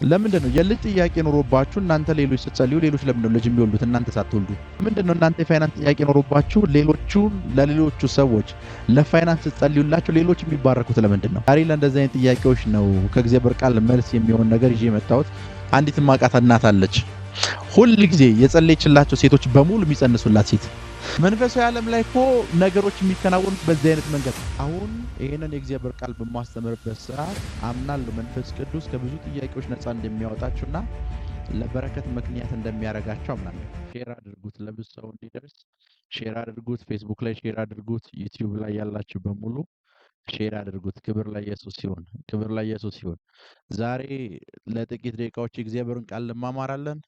ለምንድነው የልጅ ጥያቄ ኖሮባችሁ እናንተ ሌሎች ስትጸልዩ ሌሎች ለምንድነው ልጅ የሚወልዱት እናንተ ሳትወልዱ? ምንድነው እናንተ የፋይናንስ ጥያቄ ኖሮባችሁ ለሌሎቹ ሰዎች ለፋይናንስ ስትጸልዩላቸው ሌሎች የሚባረኩት ለምንድነው? ዛሬ ለእንደዚህ አይነት ጥያቄዎች ነው ከእግዚአብሔር ቃል መልስ የሚሆን ነገር ይዤ የመጣሁት። አንዲት ማቃት እናት አለች። ሁል ጊዜ የጸለየችላቸው ሴቶች በሙሉ የሚጸንሱላት ሴት። መንፈሳዊ ዓለም ላይ እኮ ነገሮች የሚከናወኑት በዚህ አይነት መንገድ። አሁን ይህንን የእግዚአብሔር ቃል በማስተምርበት ሰዓት አምናለሁ መንፈስ ቅዱስ ከብዙ ጥያቄዎች ነፃ እንደሚያወጣችሁና ለበረከት ምክንያት እንደሚያደርጋቸው አምናለሁ። ሼር አድርጉት፣ ለብዙ ሰው እንዲደርስ ሼር አድርጉት። ፌስቡክ ላይ ሼር አድርጉት። ዩቲዩብ ላይ ያላችሁ በሙሉ ሼር አድርጉት። ክብር ለኢየሱስ ይሁን፣ ክብር ለኢየሱስ ይሁን። ዛሬ ለጥቂት ደቂቃዎች የእግዚአብሔርን ቃል እንማማራለን።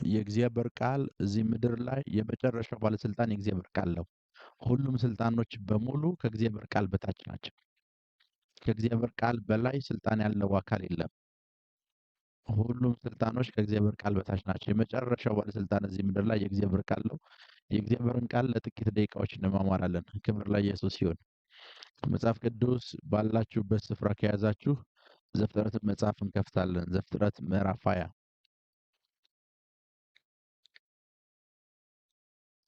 የእግዚአብሔር ቃል እዚህ ምድር ላይ የመጨረሻው ባለስልጣን የእግዚአብሔር ቃል ነው። ሁሉም ስልጣኖች በሙሉ ከእግዚአብሔር ቃል በታች ናቸው። ከእግዚአብሔር ቃል በላይ ስልጣን ያለው አካል የለም። ሁሉም ስልጣኖች ከእግዚአብሔር ቃል በታች ናቸው። የመጨረሻው ባለስልጣን እዚህ ምድር ላይ የእግዚአብሔር ቃል ነው። የእግዚአብሔርን ቃል ለጥቂት ደቂቃዎች እንማማራለን። ክብር ለኢየሱስ ይሁን። መጽሐፍ ቅዱስ ባላችሁበት ስፍራ ከያዛችሁ ዘፍጥረት መጽሐፍ እንከፍታለን። ዘፍጥረት ምዕራፍ 20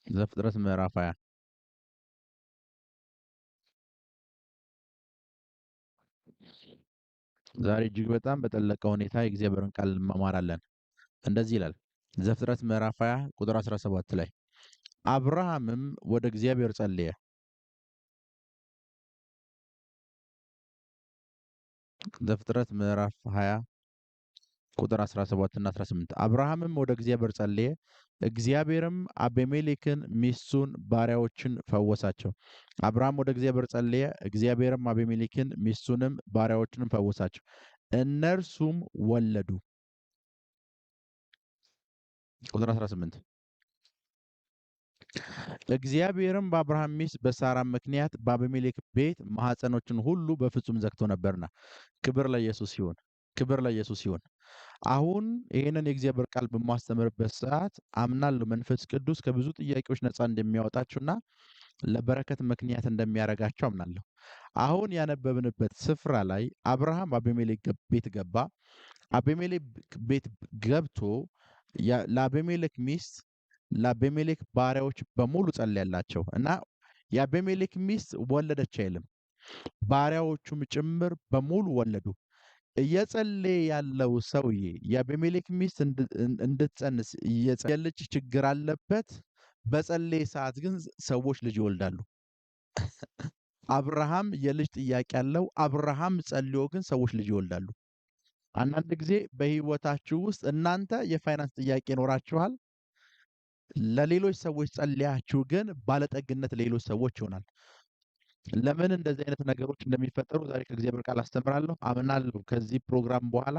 ዘፍጥረት ምዕራፍ 20 ዛሬ እጅግ በጣም በጠለቀ ሁኔታ የእግዚአብሔርን ቃል እንማማራለን። እንደዚህ ይላል ዘፍጥረት ምዕራፍ 20 ቁጥር 17 ላይ አብርሃምም ወደ እግዚአብሔር ጸለየ። ዘፍጥረት ምዕራፍ 20 ቁጥር 17 እና 18 አብርሃምም ወደ እግዚአብሔር ጸለየ፣ እግዚአብሔርም አቤሜሌክን ሚስቱን ባሪያዎችን ፈወሳቸው። አብርሃም ወደ እግዚአብሔር ጸለየ፣ እግዚአብሔርም አቤሜሌክን ሚስቱንም ባሪያዎችንም ፈወሳቸው፣ እነርሱም ወለዱ። ቁጥር 18 እግዚአብሔርም በአብርሃም ሚስት በሳራ ምክንያት በአቤሜሌክ ቤት ማኅፀኖችን ሁሉ በፍጹም ዘግቶ ነበርና። ክብር ለኢየሱስ ይሁን፣ ክብር ለኢየሱስ ይሁን። አሁን ይህንን የእግዚአብሔር ቃል በማስተምርበት ሰዓት አምናለሁ መንፈስ ቅዱስ ከብዙ ጥያቄዎች ነፃ እንደሚያወጣችሁና ለበረከት ምክንያት እንደሚያደርጋቸው አምናለሁ። አሁን ያነበብንበት ስፍራ ላይ አብርሃም አቤሜሌክ ቤት ገባ። አቤሜሌክ ቤት ገብቶ ለአቤሜሌክ ሚስት ለአቤሜሌክ ባሪያዎች በሙሉ ጸለየላቸው እና የአቤሜሌክ ሚስት ወለደች አይልም፣ ባሪያዎቹም ጭምር በሙሉ ወለዱ። እየጸለየ ያለው ሰውዬ የአቤሜሌክ ሚስት እንድትጸንስ የልጅ ችግር አለበት። በጸለየ ሰዓት ግን ሰዎች ልጅ ይወልዳሉ። አብርሃም የልጅ ጥያቄ አለው። አብርሃም ጸልዮ ግን ሰዎች ልጅ ይወልዳሉ። አንዳንድ ጊዜ በህይወታችሁ ውስጥ እናንተ የፋይናንስ ጥያቄ ይኖራችኋል። ለሌሎች ሰዎች ጸልያችሁ ግን ባለጠግነት ሌሎች ሰዎች ይሆናል። ለምን እንደዚህ አይነት ነገሮች እንደሚፈጠሩ ዛሬ ከእግዚአብሔር ቃል አስተምራለሁ። አምናለሁ ከዚህ ፕሮግራም በኋላ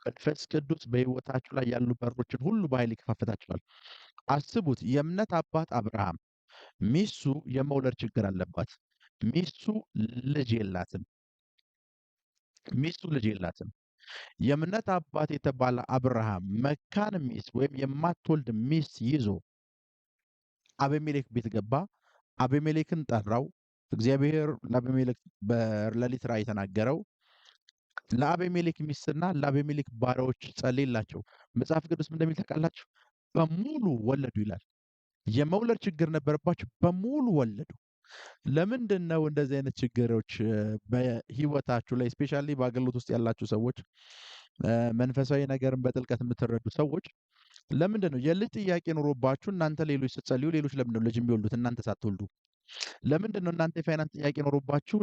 መንፈስ ቅዱስ በህይወታችሁ ላይ ያሉ በሮችን ሁሉ በኃይል ይከፋፈታችኋል። አስቡት፣ የእምነት አባት አብርሃም ሚስቱ የመውለድ ችግር አለባት። ሚስቱ ልጅ የላትም። የእምነት አባት የተባለ አብርሃም መካን ሚስት ወይም የማትወልድ ሚስት ይዞ አቤሜሌክ ቤት ገባ። አቤሜሌክን ጠራው። እግዚአብሔር ለአቤሜሌክ በሌሊት ራእይ ተናገረው። ለአቤሜሌክ ሚስትና ለአቤሜሌክ ባሪያዎች ጸለየላቸው። መጽሐፍ ቅዱስ ምን እንደሚል ታውቃላችሁ? በሙሉ ወለዱ ይላል። የመውለድ ችግር ነበረባቸው፣ በሙሉ ወለዱ። ለምንድን ነው እንደዚህ አይነት ችግሮች በህይወታችሁ ላይ ስፔሻሊ በአገልግሎት ውስጥ ያላችሁ ሰዎች፣ መንፈሳዊ ነገርን በጥልቀት የምትረዱ ሰዎች ለምንድን ነው የልጅ ጥያቄ ኖሮባችሁ እናንተ ሌሎች ስትጸልዩ ሌሎች ለምንድን ነው ልጅ የሚወልዱት እናንተ ሳትወልዱ? ለምንድን ነው እናንተ የፋይናንስ ጥያቄ ኖሮባችሁ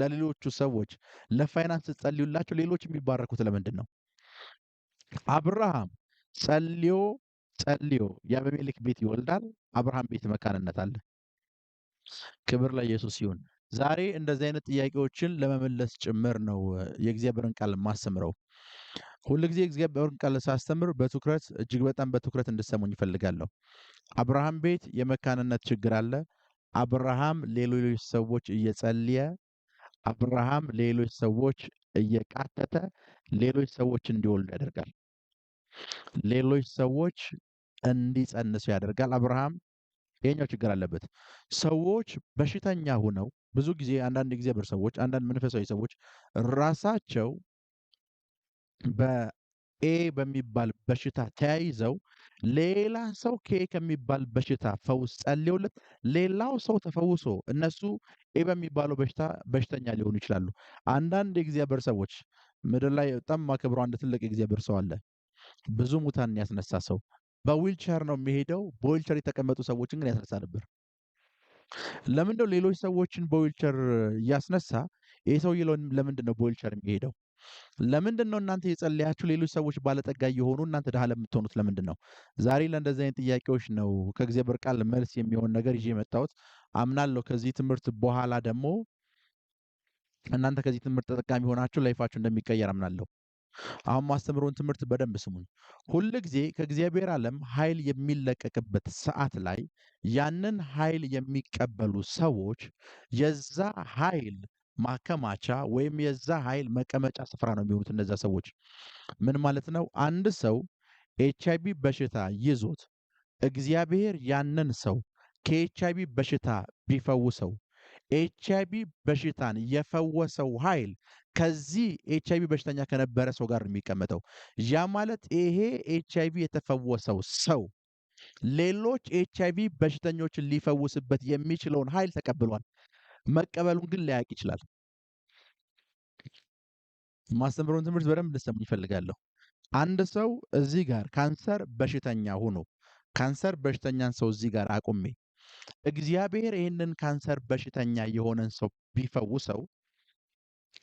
ለሌሎቹ ሰዎች ለፋይናንስ ስትጸልዩላቸው ሌሎች የሚባረኩት ለምንድን ነው? አብርሃም ጸልዮ የአቤሜሌክ ቤት ይወልዳል። አብርሃም ቤት መካንነት አለ። ክብር ለኢየሱስ ይሁን። ዛሬ እንደዚህ አይነት ጥያቄዎችን ለመመለስ ጭምር ነው የእግዚአብሔርን ቃል ማስተምረው። ሁል ጊዜ እግዚአብሔርን ቃል ሳስተምር በትኩረት እጅግ በጣም በትኩረት እንድሰሙኝ ይፈልጋለሁ። አብርሃም ቤት የመካንነት ችግር አለ። አብርሃም ሌሎች ሰዎች እየጸለየ፣ አብርሃም ሌሎች ሰዎች እየቃተተ ሌሎች ሰዎች እንዲወልዱ ያደርጋል። ሌሎች ሰዎች እንዲጸንሱ ያደርጋል። አብርሃም የኛው ችግር አለበት። ሰዎች በሽተኛ ሆነው ብዙ ጊዜ አንዳንድ እግዚአብሔር ሰዎች፣ አንዳንድ መንፈሳዊ ሰዎች ራሳቸው በኤ በሚባል በሽታ ተያይዘው ሌላ ሰው ከኤ ከሚባል በሽታ ፈውስ ጸልዮለት ሌላው ሰው ተፈውሶ እነሱ ኤ በሚባለው በሽተኛ ሊሆኑ ይችላሉ። አንዳንድ የእግዚአብሔር ሰዎች ምድር ላይ በጣም ማከብረው አንድ ትልቅ የእግዚአብሔር ሰው አለ። ብዙ ሙታንን ያስነሳ ሰው በዊልቸር ነው የሚሄደው። በዊልቸር የተቀመጡ ሰዎችን ግን ያስነሳ ነበር። ለምንድነው ሌሎች ሰዎችን በዊልቸር እያስነሳ ይሄ ሰውዬ ለምንድነው በዊልቸር የሚሄደው? ለምንድነው እናንተ የጸለያችሁ ሌሎች ሰዎች ባለጠጋ እየሆኑ እናንተ ድሃ ለምትሆኑት ለምንድነው? ዛሬ ለእንደዚህ አይነት ጥያቄዎች ነው ከእግዚአብሔር ቃል መልስ የሚሆን ነገር ይዤ የመጣሁት። አምናለሁ ከዚህ ትምህርት በኋላ ደግሞ እናንተ ከዚህ ትምህርት ተጠቃሚ ሆናችሁ ላይፋችሁ እንደሚቀየር አምናለሁ። አሁን ማስተምረውን ትምህርት በደንብ ስሙኝ። ሁል ጊዜ ከእግዚአብሔር ዓለም ኃይል የሚለቀቅበት ሰዓት ላይ ያንን ኃይል የሚቀበሉ ሰዎች የዛ ኃይል ማከማቻ ወይም የዛ ኃይል መቀመጫ ስፍራ ነው የሚሆኑት እነዛ ሰዎች። ምን ማለት ነው? አንድ ሰው ኤችአይቪ በሽታ ይዞት እግዚአብሔር ያንን ሰው ከኤችአይቪ በሽታ ቢፈውሰው ኤችአይቪ በሽታን የፈወሰው ኃይል ከዚህ ኤችአይቪ በሽተኛ ከነበረ ሰው ጋር ነው የሚቀመጠው። ያ ማለት ይሄ ኤችአይቪ የተፈወሰው ሰው ሌሎች ኤችአይቪ በሽተኞችን ሊፈውስበት የሚችለውን ኃይል ተቀብሏል። መቀበሉን ግን ላያውቅ ይችላል። ማስተምረውን ትምህርት በደንብ ልትሰሙኝ እፈልጋለሁ። አንድ ሰው እዚህ ጋር ካንሰር በሽተኛ ሆኖ ካንሰር በሽተኛን ሰው እዚህ ጋር አቁሜ እግዚአብሔር ይህንን ካንሰር በሽተኛ የሆነን ሰው ቢፈውሰው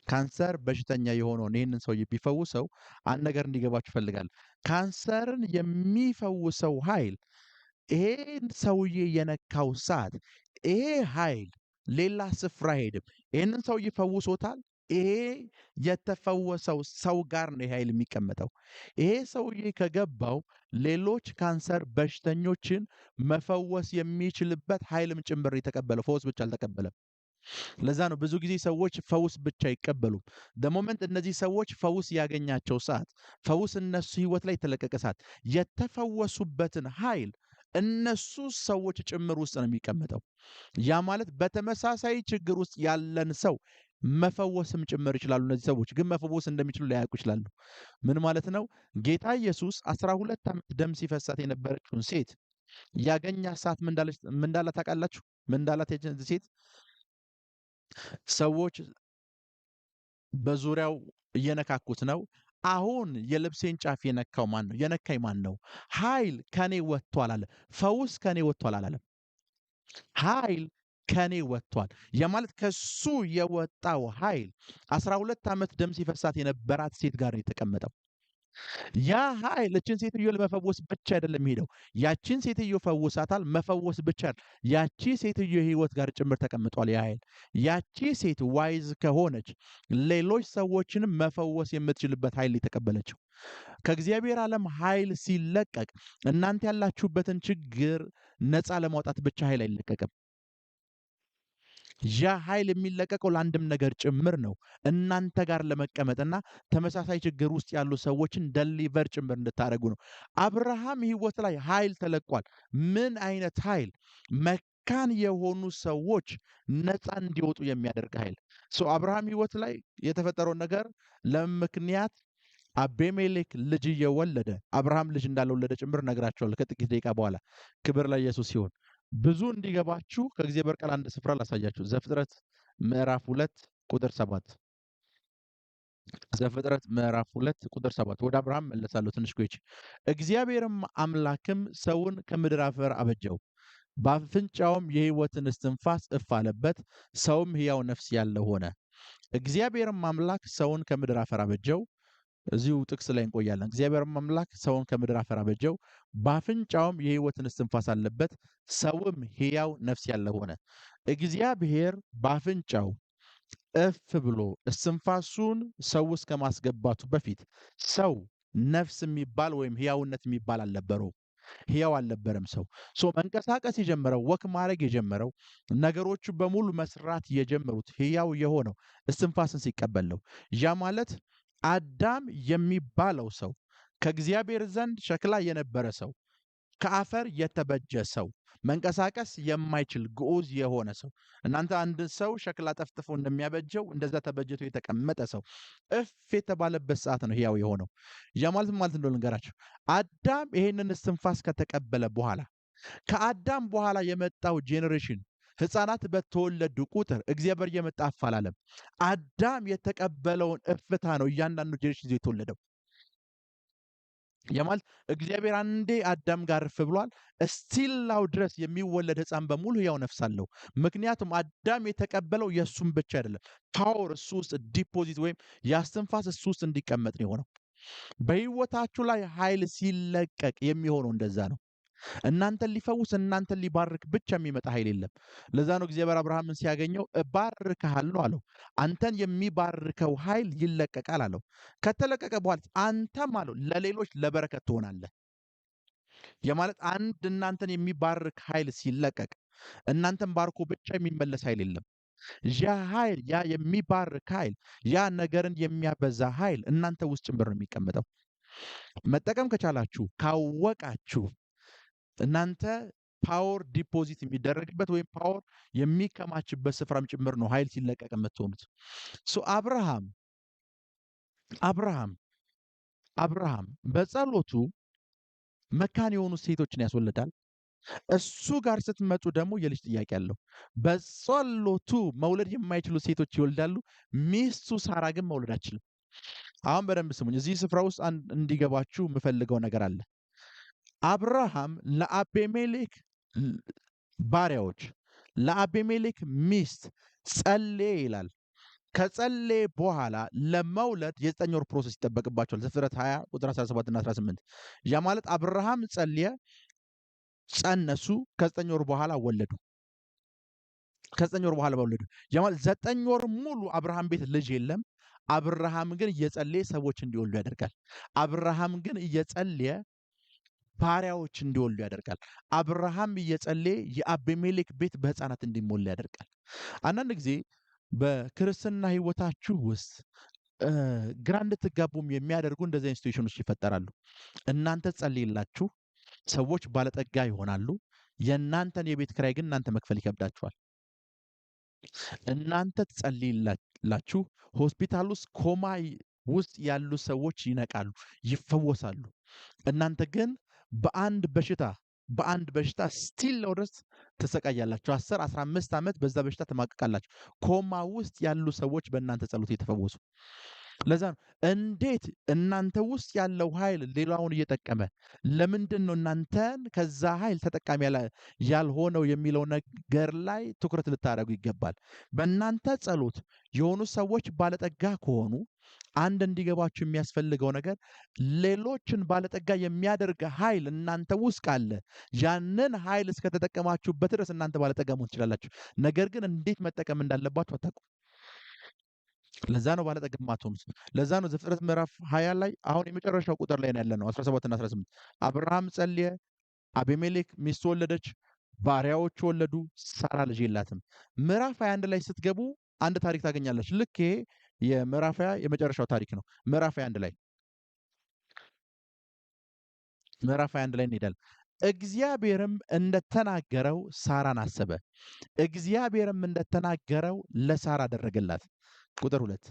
ካንሰር በሽተኛ የሆነውን ይህንን ሰውዬ ቢፈውሰው አንድ ነገር እንዲገባችሁ እፈልጋለሁ። ካንሰርን የሚፈውሰው ኃይል ይሄን ሰውዬ የነካው ሰዓት ይሄ ኃይል ሌላ ስፍራ አይሄድም። ይህንን ሰውዬ ፈውሶታል። ይሄ የተፈወሰው ሰው ጋር ነው ይሄ ኃይል የሚቀመጠው። ይሄ ሰውዬ ከገባው ሌሎች ካንሰር በሽተኞችን መፈወስ የሚችልበት ኃይልም ጭምር የተቀበለው፣ ፈውስ ብቻ አልተቀበለም። ለዛ ነው ብዙ ጊዜ ሰዎች ፈውስ ብቻ አይቀበሉም። ሞመንት እነዚህ ሰዎች ፈውስ ያገኛቸው ሰዓት፣ ፈውስ እነሱ ህይወት ላይ የተለቀቀ ሰዓት የተፈወሱበትን ኃይል እነሱ ሰዎች ጭምር ውስጥ ነው የሚቀመጠው። ያ ማለት በተመሳሳይ ችግር ውስጥ ያለን ሰው መፈወስም ጭምር ይችላሉ። እነዚህ ሰዎች ግን መፈወስ እንደሚችሉ ላያውቁ ይችላሉ። ምን ማለት ነው? ጌታ ኢየሱስ 12 ዓመት ደም ሲፈሳት የነበረችውን ሴት ያገኛት ሰዓት ምን እንዳላት ታውቃላችሁ? ምን እንዳላት ሴት ሰዎች በዙሪያው እየነካኩት ነው። አሁን የልብሴን ጫፍ የነካው ማን ነው? የነካኝ ማን ነው? ኃይል ከኔ ወጥቷል አለ። ፈውስ ከኔ ወጥቷል አላለም። ኃይል ከኔ ወጥቷል። የማለት ከሱ የወጣው ኃይል 12 ዓመት ደም ሲፈሳት የነበራት ሴት ጋር ነው የተቀመጠው። ያ ኃይል እችን ሴትዮ ለመፈወስ ብቻ አይደለም ሄደው፣ ያችን ሴትዮ ፈውሳታል። መፈወስ ብቻ ያቺ ሴትዮ ህይወት ጋር ጭምር ተቀምጧል ያ ኃይል። ያቺ ሴት ዋይዝ ከሆነች ሌሎች ሰዎችንም መፈወስ የምትችልበት ኃይል የተቀበለችው። ከእግዚአብሔር ዓለም ኃይል ሲለቀቅ እናንተ ያላችሁበትን ችግር ነፃ ለማውጣት ብቻ ኃይል አይለቀቅም። ያ ኃይል የሚለቀቀው ለአንድም ነገር ጭምር ነው። እናንተ ጋር ለመቀመጥና ተመሳሳይ ችግር ውስጥ ያሉ ሰዎችን ደሊቨር ጭምር እንድታደርጉ ነው። አብርሃም ህይወት ላይ ኃይል ተለቋል። ምን አይነት ኃይል? መካን የሆኑ ሰዎች ነፃ እንዲወጡ የሚያደርግ ኃይል። አብርሃም ህይወት ላይ የተፈጠረውን ነገር ለምክንያት አቤሜሌክ ልጅ እየወለደ አብርሃም ልጅ እንዳልወለደ ጭምር ነግራቸዋለሁ ከጥቂት ደቂቃ በኋላ። ክብር ለኢየሱስ ሲሆን ብዙ እንዲገባችሁ ከእግዚአብሔር ቃል አንድ ስፍራ ላሳያችሁ። ዘፍጥረት ምዕራፍ 2 ቁጥር 7። ዘፍጥረት ምዕራፍ 2 ቁጥር 7። ወደ አብርሃም መለሳለሁ ትንሽ ቆይቼ። እግዚአብሔርም አምላክም ሰውን ከምድር አፈር አበጀው፣ በአፍንጫውም የሕይወትን እስትንፋስ እፍ አለበት፣ ሰውም ሕያው ነፍስ ያለው ሆነ። እግዚአብሔርም አምላክ ሰውን ከምድር አፈር አበጀው። እዚሁ ጥቅስ ላይ እንቆያለን። እግዚአብሔርም አምላክ ሰውን ከምድር አፈር አበጀው፣ በአፍንጫውም የሕይወትን እስትንፋስ አለበት፣ ሰውም ሕያው ነፍስ ያለው ሆነ። እግዚአብሔር በአፍንጫው እፍ ብሎ እስትንፋሱን ሰው ውስጥ ከማስገባቱ በፊት ሰው ነፍስ የሚባል ወይም ሕያውነት የሚባል አልነበረው። ሕያው አልነበረም። ሰው መንቀሳቀስ የጀመረው ወክ ማድረግ የጀመረው ነገሮቹ በሙሉ መስራት የጀመሩት ሕያው የሆነው እስትንፋስን ሲቀበል ነው። ያ ማለት አዳም የሚባለው ሰው ከእግዚአብሔር ዘንድ ሸክላ የነበረ ሰው ከአፈር የተበጀ ሰው፣ መንቀሳቀስ የማይችል ግዑዝ የሆነ ሰው። እናንተ አንድ ሰው ሸክላ ጠፍጥፎ እንደሚያበጀው እንደዛ ተበጅቶ የተቀመጠ ሰው እፍ የተባለበት ሰዓት ነው ሕያው የሆነው። ያ ማለት ምን ማለት እንደሆነ ልንገራችሁ። አዳም ይሄንን እስትንፋስ ከተቀበለ በኋላ ከአዳም በኋላ የመጣው ጄኔሬሽን ሕፃናት በተወለዱ ቁጥር እግዚአብሔር እየመጣ እፍ አላለም። አዳም የተቀበለውን እፍታ ነው እያንዳንዱ ጄኔሬሽን ይዞ የተወለደው። የማለት እግዚአብሔር አንዴ አዳም ጋር እፍ ብሏል። እስቲላው ድረስ የሚወለድ ሕፃን በሙሉ ሕያው ነፍስ አለው። ምክንያቱም አዳም የተቀበለው የእሱም ብቻ አይደለም፣ ፓወር እሱ ውስጥ ዲፖዚት ወይም የአስትንፋስ እሱ ውስጥ እንዲቀመጥ ነው የሆነው። በሕይወታችሁ ላይ ኃይል ሲለቀቅ የሚሆነው እንደዛ ነው። እናንተን ሊፈውስ እናንተን ሊባርክ ብቻ የሚመጣ ኃይል የለም። ለዛ ነው እግዚአብሔር አብርሃምን ሲያገኘው እባርክሃለሁ አለው። አንተን የሚባርከው ኃይል ይለቀቃል አለው። ከተለቀቀ በኋላ አንተም አለው ለሌሎች ለበረከት ትሆናለህ። የማለት አንድ እናንተን የሚባርክ ኃይል ሲለቀቅ እናንተን ባርኮ ብቻ የሚመለስ ኃይል የለም። ያ ኃይል፣ ያ የሚባርክ ኃይል፣ ያ ነገርን የሚያበዛ ኃይል እናንተ ውስጥ ጭምር ነው የሚቀመጠው። መጠቀም ከቻላችሁ ካወቃችሁ እናንተ ፓወር ዲፖዚት የሚደረግበት ወይም ፓወር የሚከማችበት ስፍራም ጭምር ነው ኃይል ሲለቀቅ የምትሆኑት። አብርሃም በጸሎቱ መካን የሆኑ ሴቶችን ያስወልዳል። እሱ ጋር ስትመጡ ደግሞ የልጅ ጥያቄ አለው። በጸሎቱ መውለድ የማይችሉ ሴቶች ይወልዳሉ። ሚስቱ ሳራ ግን መውለድ አትችልም። አሁን በደንብ ስሙኝ። እዚህ ስፍራ ውስጥ እንዲገባችሁ የምፈልገው ነገር አለ። አብርሃም ለአቤሜሌክ ባሪያዎች፣ ለአቤሜሌክ ሚስት ጸለየ ይላል። ከጸለየ በኋላ ለመውለድ የ9 ወር ፕሮሰስ ይጠበቅባቸዋል። ዘፍጥረት 20 ቁጥር 17 እና 18። ያ ማለት አብርሃም ጸለየ፣ ጸነሱ፣ ከ9 ወር በኋላ ወለዱ። ከ9 ወር በኋላ ወለዱ። ያ ማለት 9 ወር ሙሉ አብርሃም ቤት ልጅ የለም። አብርሃም ግን እየጸለየ ሰዎች እንዲወልዱ ያደርጋል። አብርሃም ግን እየጸለየ ባሪያዎች እንዲወልዱ ያደርጋል። አብርሃም እየጸለየ የአቤሜሌክ ቤት በሕፃናት እንዲሞላ ያደርጋል። አንዳንድ ጊዜ በክርስትና ሕይወታችሁ ውስጥ ግራ እንድትጋቡም የሚያደርጉ እንደዚህ አይነት ሲቹዌሽኖች ይፈጠራሉ። እናንተ ጸልይላችሁ፣ ሰዎች ባለጠጋ ይሆናሉ። የእናንተን የቤት ኪራይ ግን እናንተ መክፈል ይከብዳችኋል። እናንተ ትጸልይላችሁ፣ ሆስፒታል ውስጥ ኮማ ውስጥ ያሉ ሰዎች ይነቃሉ፣ ይፈወሳሉ። እናንተ ግን በአንድ በሽታ ስቲል ድረስ ትሰቃያላችሁ። 10 15 ዓመት በዛ በሽታ ተማቀቃላችሁ። ኮማ ውስጥ ያሉ ሰዎች በእናንተ ጸሎት የተፈወሱ። ለዛ ነው እንዴት እናንተ ውስጥ ያለው ኃይል ሌላውን እየጠቀመ ለምንድን ነው እናንተን ከዛ ኃይል ተጠቃሚ ያልሆነው የሚለው ነገር ላይ ትኩረት ልታደርጉ ይገባል። በእናንተ ጸሎት የሆኑ ሰዎች ባለጠጋ ከሆኑ አንድ እንዲገባችሁ የሚያስፈልገው ነገር ሌሎችን ባለጠጋ የሚያደርግ ኃይል እናንተ ውስጥ ካለ ያንን ኃይል እስከተጠቀማችሁበት ድረስ እናንተ ባለጠጋ መሆን ትችላላችሁ። ነገር ግን እንዴት መጠቀም እንዳለባችሁ አታውቁም። ለዛ ነው ባለጠጋ የማትሆኑት። ለዛ ነው ዘፍጥረት ምዕራፍ 20 ላይ አሁን የመጨረሻው ቁጥር ላይ ያለ ነው 17 እና 18 አብርሃም ጸለየ፣ አቤሜሌክ ሚስት ወለደች፣ ባሪያዎች ወለዱ፣ ሳራ ልጅ የላትም። ምዕራፍ 21 ላይ ስትገቡ አንድ ታሪክ ታገኛለች። ልክ ይሄ የምዕራፍ 20 የመጨረሻው ታሪክ ነው። ምዕራፍ 21 ላይ እንሄዳለን። እግዚአብሔርም እንደተናገረው ሳራን አሰበ፣ እግዚአብሔርም እንደተናገረው ለሳራ አደረገላት። ቁጥር 2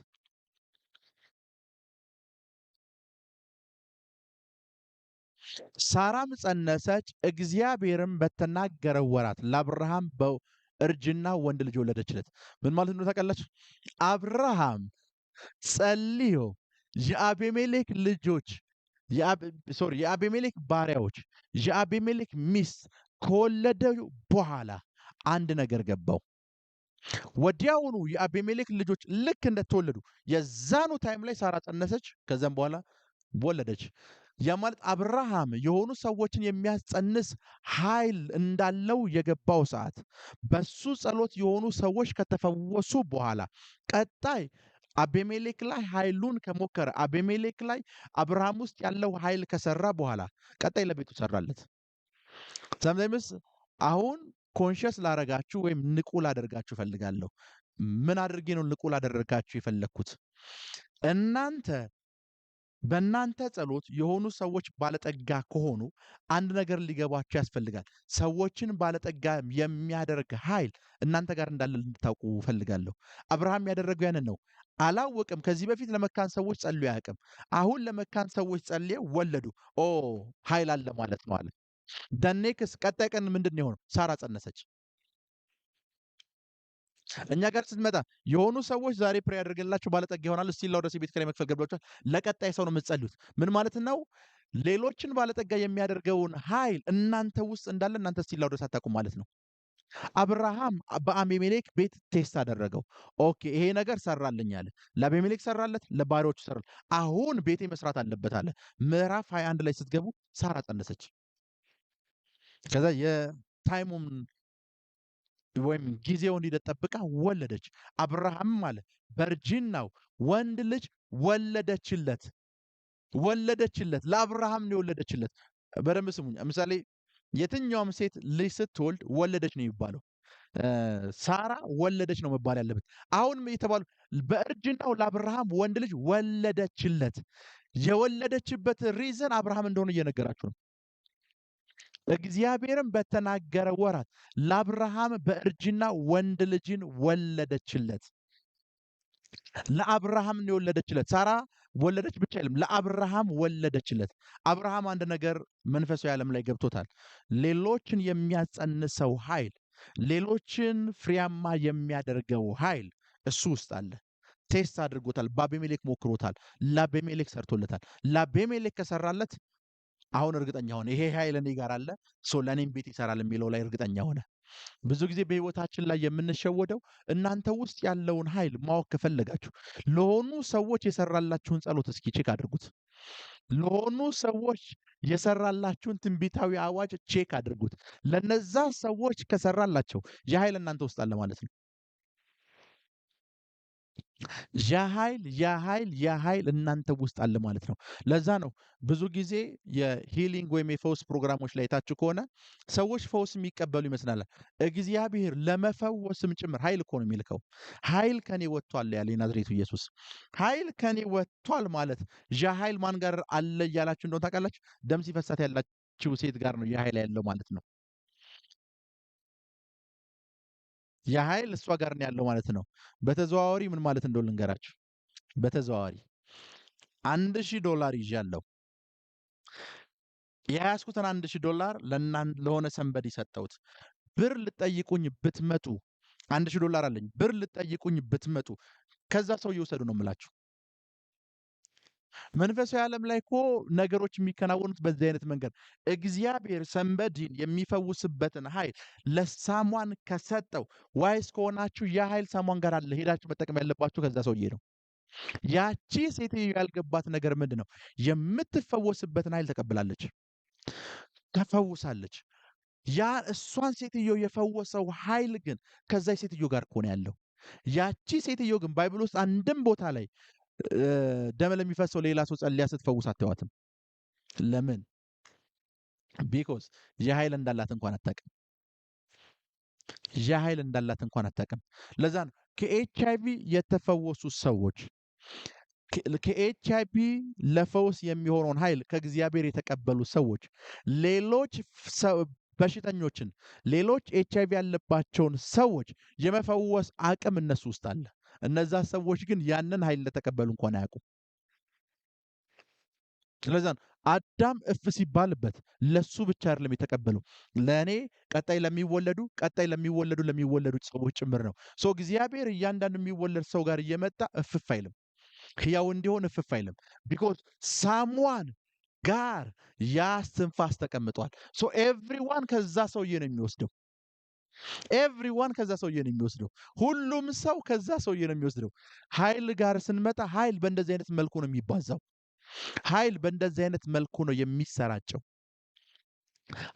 ሳራም ጸነሰች፣ እግዚአብሔርም በተናገረው ወራት ለአብርሃም በእርጅና ወንድ ልጅ ወለደችለት። ምን ማለት ነው ታውቃላችሁ? አብርሃም ጸልዮ የአቤሜሌክ ልጆች የአቤሜሌክ ባሪያዎች የአቤሜሌክ ሚስት ከወለደ በኋላ አንድ ነገር ገባው። ወዲያውኑ የአቤሜሌክ ልጆች ልክ እንደተወለዱ የዛኑ ታይም ላይ ሳራ ጸነሰች፣ ከዛም በኋላ ወለደች። ያ ማለት አብርሃም የሆኑ ሰዎችን የሚያስጸንስ ኃይል እንዳለው የገባው ሰዓት በሱ ጸሎት የሆኑ ሰዎች ከተፈወሱ በኋላ ቀጣይ አቤሜሌክ ላይ ኃይሉን ከሞከረ አቤሜሌክ ላይ አብርሃም ውስጥ ያለው ኃይል ከሰራ በኋላ ቀጣይ ለቤቱ ሰራለት። ሰምታይምስ አሁን ኮንሽስ ላደርጋችሁ ወይም ንቁ ላደርጋችሁ እፈልጋለሁ። ምን አድርጌ ነው ንቁ ላደርጋችሁ የፈለግኩት? እናንተ በእናንተ ጸሎት የሆኑ ሰዎች ባለጠጋ ከሆኑ አንድ ነገር ሊገባችሁ ያስፈልጋል። ሰዎችን ባለጠጋ የሚያደርግ ኃይል እናንተ ጋር እንዳለ እንድታውቁ እፈልጋለሁ። አብርሃም ያደረገው ያንን ነው። አላወቅም። ከዚህ በፊት ለመካን ሰዎች ጸልዮ አያውቅም። አሁን ለመካን ሰዎች ጸልየው ወለዱ። ኦ ኃይል አለ ማለት ነው አለ። ደኔክስ ቀጣይ ቀን ምንድን ነው የሆነው? ሳራ ጸነሰች። እኛ ጋር ስትመጣ የሆኑ ሰዎች ዛሬ ፕሬ ያደርግላችሁ ባለጠጋ ይሆናል። እስቲ ለወደሴ ቤት ኪራይ መክፈል ገብሏቸዋል። ለቀጣይ ሰው ነው የምትጸልዩት። ምን ማለት ነው? ሌሎችን ባለጠጋ የሚያደርገውን ኃይል እናንተ ውስጥ እንዳለ እናንተ እስቲ ለወደስ አታውቁም ማለት ነው። አብርሃም በአቤሜሌክ ቤት ቴስት አደረገው። ኦኬ ይሄ ነገር ሰራልኝ አለ። ለአቤሜሌክ ሰራለት፣ ለባሪያዎቹ ሰራለት። አሁን ቤቴ መስራት አለበት አለ። ምዕራፍ 21 ላይ ስትገቡ ሳራ ጸነሰች። ከዛ የታይሙን ወይም ጊዜውን ሂደት ጠብቃ ወለደች። አብርሃም አለ በእርጅናው ወንድ ልጅ ወለደችለት። ለአብርሃም ነው የወለደችለት። በደንብ ስሙኝ። ምሳሌ የትኛውም ሴት ልጅ ስትወልድ ወለደች ነው የሚባለው። ሳራ ወለደች ነው መባል ያለበት። አሁን የተባሉ በእርጅናው ለአብርሃም ወንድ ልጅ ወለደችለት። የወለደችበት ሪዘን አብርሃም እንደሆነ እየነገራችሁ ነው። እግዚአብሔርም በተናገረ ወራት ለአብርሃም በእርጅና ወንድ ልጅን ወለደችለት። ለአብርሃም ነው የወለደችለት። ሳራ ወለደች ብቻ አይልም፣ ለአብርሃም ወለደችለት። አብርሃም አንድ ነገር መንፈሳዊ ዓለም ላይ ገብቶታል። ሌሎችን የሚያጸንሰው ኃይል፣ ሌሎችን ፍሬያማ የሚያደርገው ኃይል እሱ ውስጥ አለ። ቴስት አድርጎታል። በአቤሜሌክ ሞክሮታል። ለአቤሜሌክ ሰርቶለታል። ለአቤሜሌክ ከሰራለት አሁን እርግጠኛ ሆነ። ይሄ ኃይል እኔ ጋር አለ፣ ለእኔም ቤት ይሰራል የሚለው ላይ እርግጠኛ ሆነ። ብዙ ጊዜ በህይወታችን ላይ የምንሸወደው እናንተ ውስጥ ያለውን ኃይል ማወቅ ከፈለጋችሁ ለሆኑ ሰዎች የሰራላችሁን ጸሎት እስኪ ቼክ አድርጉት። ለሆኑ ሰዎች የሰራላችሁን ትንቢታዊ አዋጅ ቼክ አድርጉት። ለነዛ ሰዎች ከሰራላቸው የኃይል እናንተ ውስጥ አለ ማለት ነው። የኃይል እናንተ ውስጥ አለ ማለት ነው። ለዛ ነው ብዙ ጊዜ የሂሊንግ ወይም የፈውስ ፕሮግራሞች ላይ ታችሁ ከሆነ ሰዎች ፈውስ የሚቀበሉ ይመስላል። እግዚአብሔር ለመፈወስም ጭምር ኃይል እኮ ነው የሚልከው። ኃይል ከኔ ወጥቷል ያለ የናዝሬቱ ኢየሱስ። ኃይል ከኔ ወጥቷል ማለት ኃይል ማን ጋር አለ እያላችሁ እንደሆነ ታውቃላችሁ? ደም ሲፈሳት ያላችሁ ሴት ጋር ነው የኃይል ያለው ማለት ነው። የኃይል እሷ ጋር ነው ያለው ማለት ነው። በተዘዋዋሪ ምን ማለት እንደሆነ ልንገራችሁ። በተዘዋዋሪ $1000 ይዣለሁ። የያዝኩትን $1000 ለሆነ ሰንበዲ ሰጠሁት። ብር ልጠይቁኝ ብትመጡ $1000 አለኝ። ብር ልጠይቁኝ ብትመጡ ከዛ ሰው እየወሰዱ ነው የምላችሁ። መንፈሳዊ ዓለም ላይ እኮ ነገሮች የሚከናወኑት በዚህ አይነት መንገድ እግዚአብሔር ሰንበዲን የሚፈውስበትን ኃይል ለሳሟን ከሰጠው ዋይስ ከሆናችሁ ያ ኃይል ሳሟን ጋር አለ። ሄዳችሁ መጠቀም ያለባችሁ ከዛ ሰውዬ ነው። ያቺ ሴትዮ ያልገባት ነገር ምንድን ነው? የምትፈወስበትን ኃይል ተቀብላለች፣ ተፈውሳለች። ያ እሷን ሴትዮ የፈወሰው ኃይል ግን ከዛ ሴትዮ ጋር እኮ ነው ያለው። ያቺ ሴትዮ ግን ባይብል ውስጥ አንድም ቦታ ላይ ደም ለሚፈሰው ሌላ ሰው ጸልያ ስትፈውስ አታዩትም። ለምን? ቢኮዝ የኃይል እንዳላት እንኳን አታውቅም። የኃይል እንዳላት እንኳን አታውቅም። ለዛ ነው ከኤችአይቪ የተፈወሱ ሰዎች ከኤችአይቪ ለፈውስ የሚሆነውን ኃይል ከእግዚአብሔር የተቀበሉ ሰዎች ሌሎች በሽተኞችን ሌሎች ኤችአይቪ ያለባቸውን ሰዎች የመፈወስ አቅም እነሱ ውስጥ አለ። እነዛ ሰዎች ግን ያንን ኃይል እንደተቀበሉ እንኳን አያውቁም። ስለዚህ አዳም እፍ ሲባልበት ለሱ ብቻ አይደለም የተቀበለው፣ ለእኔ ቀጣይ ለሚወለዱ ሰዎች ጭምር ነው። እግዚአብሔር እያንዳንዱ የሚወለድ ሰው ጋር እየመጣ እፍፍ አይልም፣ ሕያው እንዲሆን እፍፍ አይልም። ቢኮዝ ሳምዋን ጋር ያ እስትንፋስ ተቀምጧል። ኤቭሪዋን ከዛ ሰውዬ ነው የሚወስደው። ኤቭሪዋን ከዛ ሰውዬ ነው የሚወስደው። ሁሉም ሰው ከዛ ሰውዬ ነው የሚወስደው። ኃይል ጋር ስንመጣ ኃይል በእንደዚህ አይነት መልኩ ነው የሚባዛው። ኃይል በእንደዚህ አይነት መልኩ ነው የሚሰራጨው።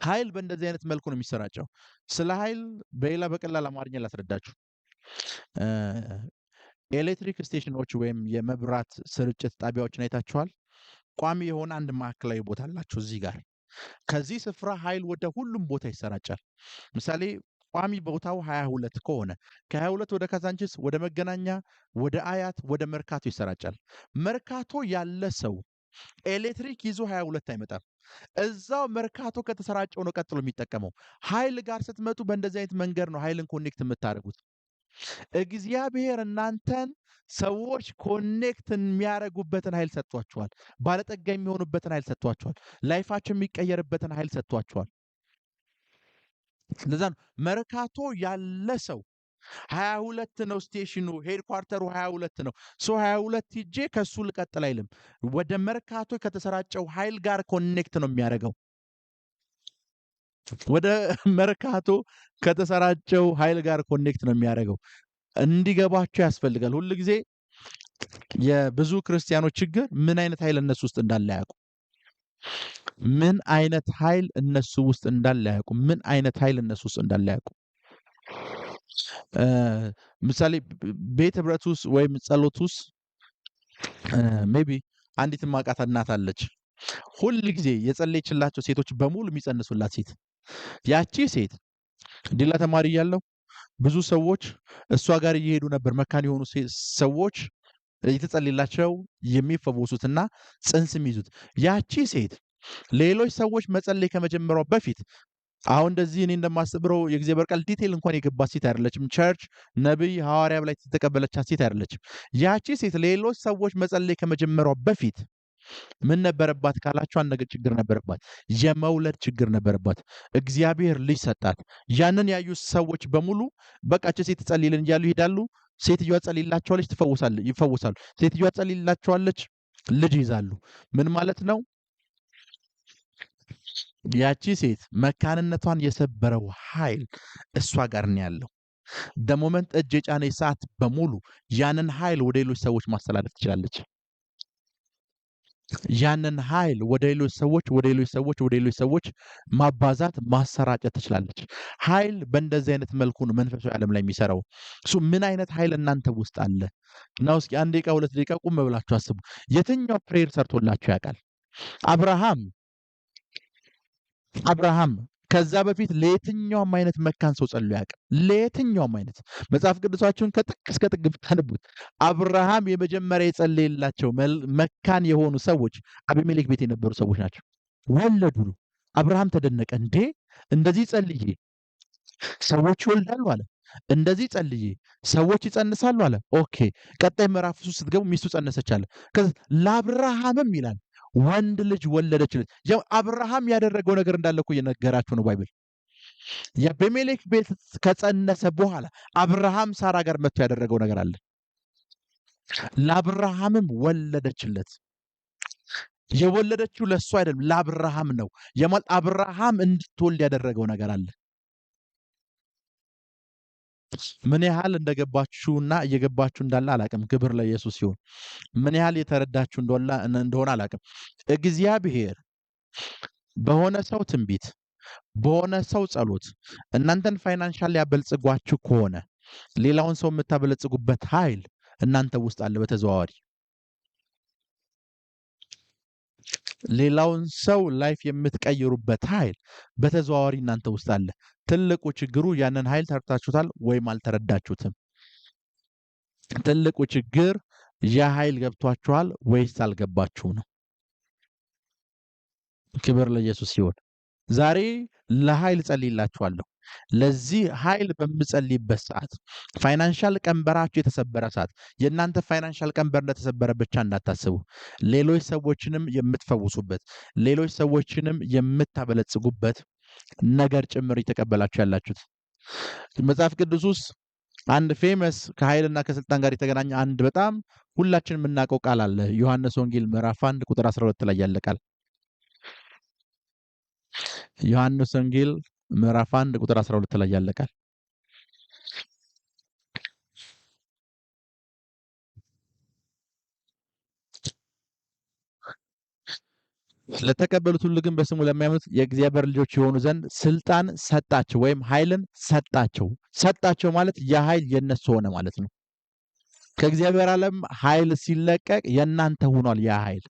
ኃይል በእንደዚህ አይነት መልኩ ነው የሚሰራጨው። ስለ ኃይል በሌላ በቀላል አማርኛ ላስረዳችሁ። ኤሌክትሪክ ስቴሽኖች ወይም የመብራት ስርጭት ጣቢያዎችን አይታችኋል። ቋሚ የሆነ አንድ ማዕከላዊ ቦታ አላቸው እዚህ ጋር። ከዚህ ስፍራ ኃይል ወደ ሁሉም ቦታ ይሰራጫል። ምሳሌ ቋሚ ቦታው 22 ከሆነ ከ22 ወደ ካዛንቺስ፣ ወደ መገናኛ፣ ወደ አያት፣ ወደ መርካቶ ይሰራጫል። መርካቶ ያለ ሰው ኤሌክትሪክ ይዞ 22 አይመጣም። እዛው መርካቶ ከተሰራጨው ነው ቀጥሎ የሚጠቀመው። ኃይል ጋር ስትመጡ በእንደዚህ አይነት መንገድ ነው ኃይልን ኮኔክት የምታደርጉት። እግዚአብሔር እናንተን ሰዎች ኮኔክት የሚያደርጉበትን ኃይል ሰጥቷቸዋል። ባለጠጋ የሚሆኑበትን ኃይል ሰጥቷቸዋል። ላይፋቸው የሚቀየርበትን ኃይል ሰጥቷቸዋል። ለዛ ነው መርካቶ ያለ ሰው 22 ነው ስቴሽኑ፣ ሄድኳርተሩ 22 ነው። 22 ሂጄ ከሱ ልቀጥል አይልም። ወደ መርካቶ ከተሰራጨው ኃይል ጋር ኮኔክት ነው የሚያደርገው። ወደ መርካቶ ከተሰራጨው ኃይል ጋር ኮኔክት ነው የሚያደርገው። እንዲገባቸው ያስፈልጋል። ሁል ጊዜ የብዙ ክርስቲያኖች ችግር ምን አይነት ኃይል እነሱ ውስጥ እንዳለ ያውቁ። ምን አይነት ኃይል እነሱ ውስጥ እንዳለ ያውቁ። ምን አይነት ኃይል እነሱ ውስጥ እንዳለ ያውቁ። ምሳሌ ቤት ህብረት ውስጥ ወይም ጸሎት ውስጥ ሜቢ አንዲት ማቃት እናት አለች። ሁል ጊዜ የጸለየችላቸው ሴቶች በሙሉ የሚጸንሱላት ሴት። ያቺ ሴት ዲላ ተማሪ እያለሁ ብዙ ሰዎች እሷ ጋር እየሄዱ ነበር። መካን የሆኑ ሰዎች እየተጸለየላቸው የሚፈወሱትና ጽንስ የሚይዙት። ያቺ ሴት ሌሎች ሰዎች መጸለይ ከመጀመሯ በፊት አሁን እንደዚህ እኔ እንደማስበው የእግዚአብሔር ቃል ዲቴል እንኳን የገባት ሴት አይደለችም። ቸርች ነብይ ሐዋርያ ላይ ተቀበለቻት ሴት አይደለችም። ያቺ ሴት ሌሎች ሰዎች መጸለይ ከመጀመሯ በፊት ምን ነበረባት ካላችሁ፣ አንድ ነገር ችግር ነበረባት። የመውለድ ችግር ነበረባት። እግዚአብሔር ልጅ ሰጣት። ያንን ያዩ ሰዎች በሙሉ በቃ እቺ ሴት ትጸልይልን እያሉ ይሄዳሉ። ሴትዮዋ ጸልይላቸዋለች፣ ይፈወሳሉ። ሴትዮዋ ጸልይላቸዋለች፣ ልጅ ይዛሉ። ምን ማለት ነው? ያቺ ሴት መካንነቷን የሰበረው ኃይል እሷ ጋር ነው ያለው። ደሞመንት እጅ የጫነ ሰዓት በሙሉ ያንን ኃይል ወደ ሌሎች ሰዎች ማስተላለፍ ትችላለች። ያንን ኃይል ወደ ሌሎች ሰዎች ማባዛት ማሰራጨት ትችላለች። ኃይል በእንደዚህ አይነት መልኩ ነው መንፈሳዊ ዓለም ላይ የሚሰራው። እሱ ምን አይነት ኃይል እናንተ ውስጥ አለ? እና እስኪ 1 ደቂቃ 2 ደቂቃ ቁም ብላችሁ አስቡ። የትኛው ፕሬየር ሰርቶላችሁ ያውቃል? አብርሃም ከዛ በፊት ለየትኛውም አይነት መካን ሰው ጸልዮ ያውቃል? ለየትኛውም አይነት መጽሐፍ ቅዱሳችሁን ከጥግ እስከ ጥግ ብታነቡት አብርሃም የመጀመሪያ የጸለየላቸው መካን የሆኑ ሰዎች አቢሜሌክ ቤት የነበሩ ሰዎች ናቸው። ወለዱ። አብርሃም ተደነቀ። እንዴ እንደዚህ ጸልዬ ሰዎች ይወልዳሉ አለ። እንደዚህ ጸልዬ ሰዎች ይጸንሳሉ አለ። ኦኬ፣ ቀጣይ ምዕራፍ ውስጥ ስትገቡ ሚስቱ ጸነሰች አለ። ከዛ ለአብርሃምም ይላል ወንድ ልጅ ወለደችለት። ያው አብርሃም ያደረገው ነገር እንዳለ እኮ እየነገራችሁ ነው ባይብል። የአቢሜሌክ ቤት ከጸነሰ በኋላ አብርሃም ሳራ ጋር መጥቶ ያደረገው ነገር አለ። ለአብርሃምም ወለደችለት። የወለደችው ለእሱ አይደለም፣ ለአብርሃም ነው። አብርሃም እንድትወልድ ያደረገው ነገር አለ። ምን ያህል እንደገባችሁና እየገባችሁ እንዳለ አላቅም። ክብር ለኢየሱስ ይሁን። ምን ያህል የተረዳችሁ እንደሆነ አላቅም። እግዚአብሔር በሆነ ሰው ትንቢት፣ በሆነ ሰው ጸሎት እናንተን ፋይናንሻል ያበልጽጓችሁ ከሆነ ሌላውን ሰው የምታበለጽጉበት ኃይል እናንተ ውስጥ አለ በተዘዋዋሪ። ሌላውን ሰው ላይፍ የምትቀይሩበት ኃይል በተዘዋዋሪ እናንተ ውስጥ አለ። ትልቁ ችግሩ ያንን ኃይል ተረድታችሁታል ወይም አልተረዳችሁትም። ትልቁ ችግር ያ ኃይል ገብቷችኋል ወይስ አልገባችሁ ነው። ክብር ለኢየሱስ ይሁን። ዛሬ ለኃይል ጸልይላችኋለሁ። ለዚህ ኃይል በምጸልይበት ሰዓት ፋይናንሻል ቀንበራችሁ የተሰበረ ሰዓት፣ የእናንተ ፋይናንሻል ቀንበር እንደተሰበረ ብቻ እንዳታስቡ። ሌሎች ሰዎችንም የምትፈውሱበት፣ ሌሎች ሰዎችንም የምታበለጽጉበት ነገር ጭምር የተቀበላችሁ ያላችሁት። መጽሐፍ ቅዱስ ውስጥ አንድ ፌመስ ከኃይልና ከስልጣን ጋር የተገናኘ አንድ በጣም ሁላችን የምናውቀው ቃል አለ። ዮሐንስ ወንጌል ምዕራፍ 1 ቁጥር 12 ላይ ያለ ቃል። ዮሐንስ ወንጌል ምዕራፍ 1 ቁጥር 12 ላይ ያለ ቃል። ለተቀበሉት ሁሉ ግን በስሙ ለማያምኑት የእግዚአብሔር ልጆች የሆኑ ዘንድ ስልጣን ሰጣቸው፣ ወይም ኃይልን ሰጣቸው። ሰጣቸው ማለት ያ ኃይል የነሱ ሆነ ማለት ነው። ከእግዚአብሔር ዓለም ኃይል ሲለቀቅ የእናንተ ሆኗል። ያ ኃይል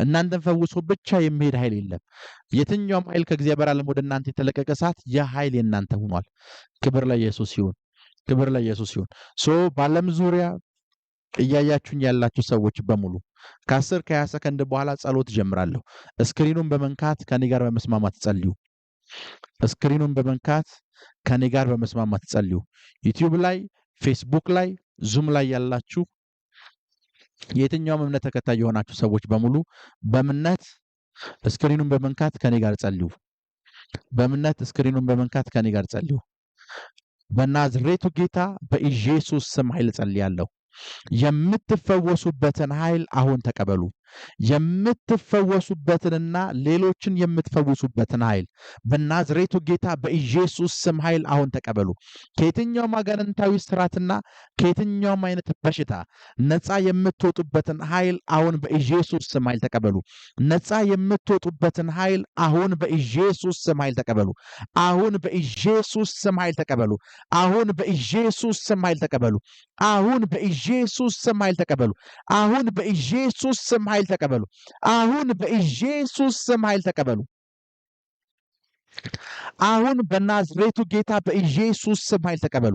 እናንተን ፈውሶ ብቻ የሚሄድ ኃይል የለም። የትኛውም ኃይል ከእግዚአብሔር ዓለም ወደ እናንተ የተለቀቀ ሰዓት ያ ኃይል የእናንተ ሆኗል። ክብር ለኢየሱስ ይሁን። ክብር ለኢየሱስ ይሁን። ሶ በዓለም ዙሪያ እያያችሁኝ ያላችሁ ሰዎች በሙሉ ከ10 ከ20 ሰከንድ በኋላ ጸሎት ጀምራለሁ። ስክሪኑን በመንካት ከኔ ጋር በመስማማት ጸልዩ። ስክሪኑን በመንካት ከኔ ጋር በመስማማት ጸልዩ። ዩቲዩብ ላይ፣ ፌስቡክ ላይ፣ ዙም ላይ ያላችሁ የትኛውም እምነት ተከታይ የሆናችሁ ሰዎች በሙሉ በእምነት ስክሪኑን በመንካት ከኔ ጋር ጸልዩ። በእምነት ስክሪኑን በመንካት ከኔ ጋር ጸልዩ። በናዝሬቱ ጌታ በኢየሱስ ስም ኃይል ጸልያለሁ። የምትፈወሱበትን ኃይል አሁን ተቀበሉ። የምትፈወሱበትንና ሌሎችን የምትፈውሱበትን ኃይል በናዝሬቱ ጌታ በኢየሱስ ስም ኃይል አሁን ተቀበሉ። ከየትኛውም አጋንንታዊ ስራትና ከየትኛውም አይነት በሽታ ነፃ የምትወጡበትን ኃይል አሁን በኢየሱስ ስም ኃይል ተቀበሉ። ነፃ የምትወጡበትን ኃይል አሁን በኢየሱስ ስም ኃይል ተቀበሉ። አሁን በኢየሱስ ስም ኃይል ተቀበሉ። አሁን በኢየሱስ ስም ኃይል ተቀበሉ። አሁን በኢየሱስ ስም ኃይል ተቀበሉ። አሁን በኢየሱስ ስም ኃይል ተቀበሉ። አሁን በኢየሱስ ስም ኃይል ተቀበሉ። አሁን በናዝሬቱ ጌታ በኢየሱስ ስም ኃይል ተቀበሉ።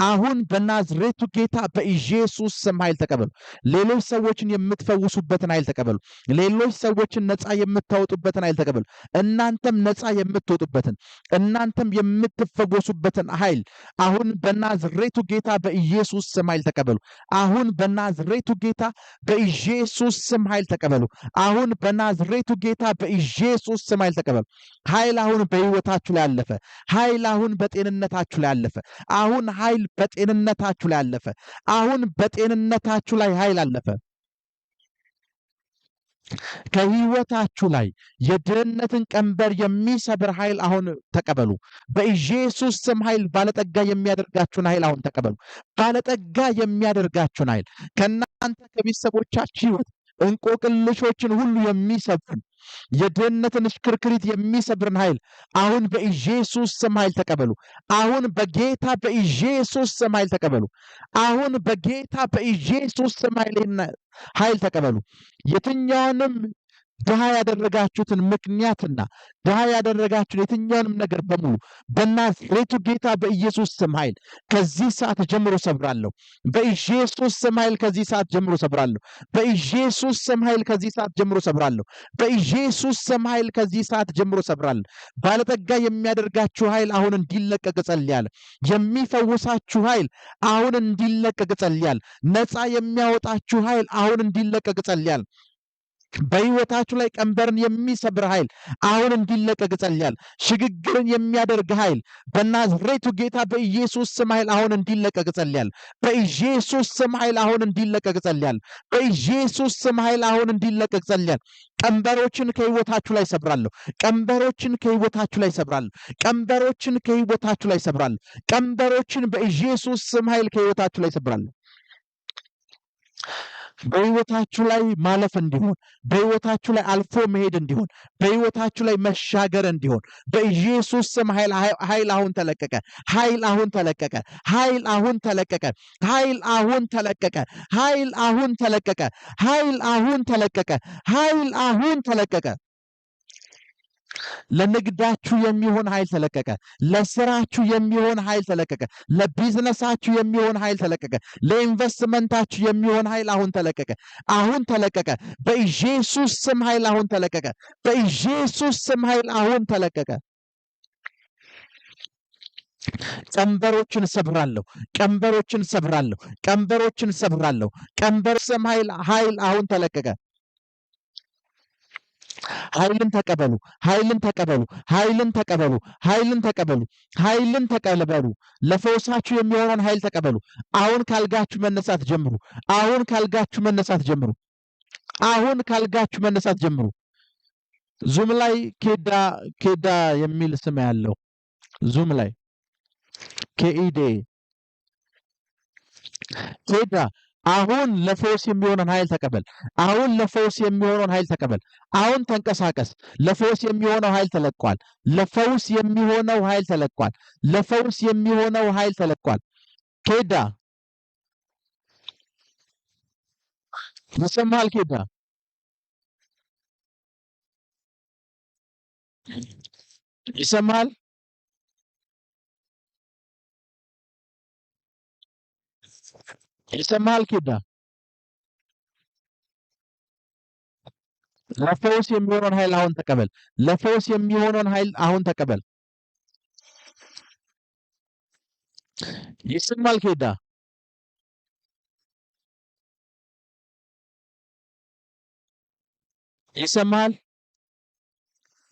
አሁን በናዝሬቱ ጌታ በኢየሱስ ስም ኃይል ተቀበሉ። ሌሎች ሰዎችን የምትፈውሱበትን ኃይል ተቀበሉ። ሌሎች ሰዎችን ነፃ የምታወጡበትን ኃይል ተቀበሉ። እናንተም ነፃ የምትወጡበትን እናንተም የምትፈወሱበትን ኃይል አሁን በናዝሬቱ ጌታ በኢየሱስ ስም ኃይል ተቀበሉ። አሁን በናዝሬቱ ጌታ በኢየሱስ ስም ኃይል ተቀበሉ። አሁን በናዝሬቱ ጌታ በኢየሱስ ስም ኃይል ተቀበሉ። ኃይል አሁን በህይወታችሁ ላይ አለፈ። ኃይል አሁን በጤንነታችሁ ላይ አለፈ። አሁን ኃይል በጤንነታችሁ ላይ አለፈ። አሁን በጤንነታችሁ ላይ ኃይል አለፈ። ከህይወታችሁ ላይ የድህነትን ቀንበር የሚሰብር ኃይል አሁን ተቀበሉ። በኢየሱስ ስም ኃይል ባለጠጋ የሚያደርጋችሁን ኃይል አሁን ተቀበሉ። ባለጠጋ የሚያደርጋችሁን ኃይል ከእናንተ ከቤተሰቦቻችሁ ህይወት እንቆቅልሾችን ሁሉ የሚሰብርን የድህነትን ሽክርክሪት የሚሰብርን ኃይል አሁን በኢየሱስ ስም ኃይል ተቀበሉ። አሁን በጌታ በኢየሱስ ስም ኃይል ተቀበሉ። አሁን በጌታ በኢየሱስ ስም ኃይል ተቀበሉ። የትኛውንም ድሃ ያደረጋችሁትን ምክንያትና ድሃ ያደረጋችሁን የትኛውንም ነገር በሙሉ በናዝሬቱ ጌታ በኢየሱስ ስም ኃይል ከዚህ ሰዓት ጀምሮ ሰብራለሁ። በኢየሱስ ስም ኃይል ከዚህ ሰዓት ጀምሮ ሰብራለሁ። በኢየሱስ ስም ኃይል ከዚህ ሰዓት ጀምሮ ሰብራለሁ። በኢየሱስ ስም ኃይል ከዚህ ሰዓት ጀምሮ ሰብራለሁ። ባለጠጋ የሚያደርጋችሁ ኃይል አሁን እንዲለቀቅ ጸልያለሁ። የሚፈውሳችሁ ኃይል አሁን እንዲለቀቅ ጸልያለሁ። ነፃ የሚያወጣችሁ ኃይል አሁን እንዲለቀቅ ጸልያለሁ። በህይወታችሁ ላይ ቀንበርን የሚሰብር ኃይል አሁን እንዲለቀቅ ጸልያለሁ። ሽግግርን የሚያደርግ ኃይል በናዝሬቱ ጌታ በኢየሱስ ስም ኃይል አሁን እንዲለቀቅ ጸልያለሁ። በኢየሱስ ስም ኃይል አሁን እንዲለቀቅ ጸልያለሁ። በኢየሱስ ስም ኃይል አሁን እንዲለቀቅ ጸልያለሁ። ቀንበሮችን ከህይወታችሁ ላይ ሰብራለሁ። ቀንበሮችን ከህይወታችሁ ላይ ሰብራለሁ። ቀንበሮችን ከህይወታችሁ ላይ ሰብራለሁ። ቀንበሮችን በኢየሱስ ስም ኃይል ከህይወታችሁ ላይ ሰብራለሁ። በህይወታችሁ ላይ ማለፍ እንዲሆን፣ በህይወታችሁ ላይ አልፎ መሄድ እንዲሆን፣ በህይወታችሁ ላይ መሻገር እንዲሆን በኢየሱስ ስም ኃይል አሁን ተለቀቀ። ኃይል አሁን ተለቀቀ። ኃይል አሁን ተለቀቀ። ኃይል አሁን ተለቀቀ። ኃይል አሁን ተለቀቀ። ኃይል አሁን ተለቀቀ። ኃይል አሁን ተለቀቀ። ለንግዳችሁ የሚሆን ኃይል ተለቀቀ። ለስራችሁ የሚሆን ኃይል ተለቀቀ። ለቢዝነሳችሁ የሚሆን ኃይል ተለቀቀ። ለኢንቨስትመንታችሁ የሚሆን ኃይል አሁን ተለቀቀ። አሁን ተለቀቀ። በኢየሱስ ስም ኃይል አሁን ተለቀቀ። በኢየሱስ ስም ኃይል አሁን ተለቀቀ። ቀንበሮችን ሰብራለሁ። ቀንበሮችን ሰብራለሁ። ቀንበሮችን ሰብራለሁ። ቀንበር ስም ኃይል አሁን ተለቀቀ። ኃይልን ተቀበሉ። ኃይልን ተቀበሉ። ኃይልን ተቀበሉ። ኃይልን ተቀበሉ። ኃይልን ተቀበሉ። ለፈውሳችሁ የሚሆነውን ኃይል ተቀበሉ። አሁን ካልጋችሁ መነሳት ጀምሩ። አሁን ካልጋችሁ መነሳት ጀምሩ። አሁን ካልጋችሁ መነሳት ጀምሩ። ዙም ላይ ኬዳ የሚል ስም ያለው ዙም ላይ ኬኢዴ ኬዳ አሁን ለፈውስ የሚሆነውን ኃይል ተቀበል። አሁን ለፈውስ የሚሆነውን ኃይል ተቀበል። አሁን ተንቀሳቀስ። ለፈውስ የሚሆነው ኃይል ተለቋል። ለፈውስ የሚሆነው ኃይል ተለቋል። ለፈውስ የሚሆነው ኃይል ተለቋል። ኬዳ ይሰማሃል? ኬዳ ይሰማሃል? ይሰማሃል? ኬዳ ለፈውስ የሚሆነውን ኃይል አሁን ተቀበል። ለፈውስ የሚሆነውን ኃይል አሁን ተቀበል። ይሰማል? ኬዳ ይሰማል?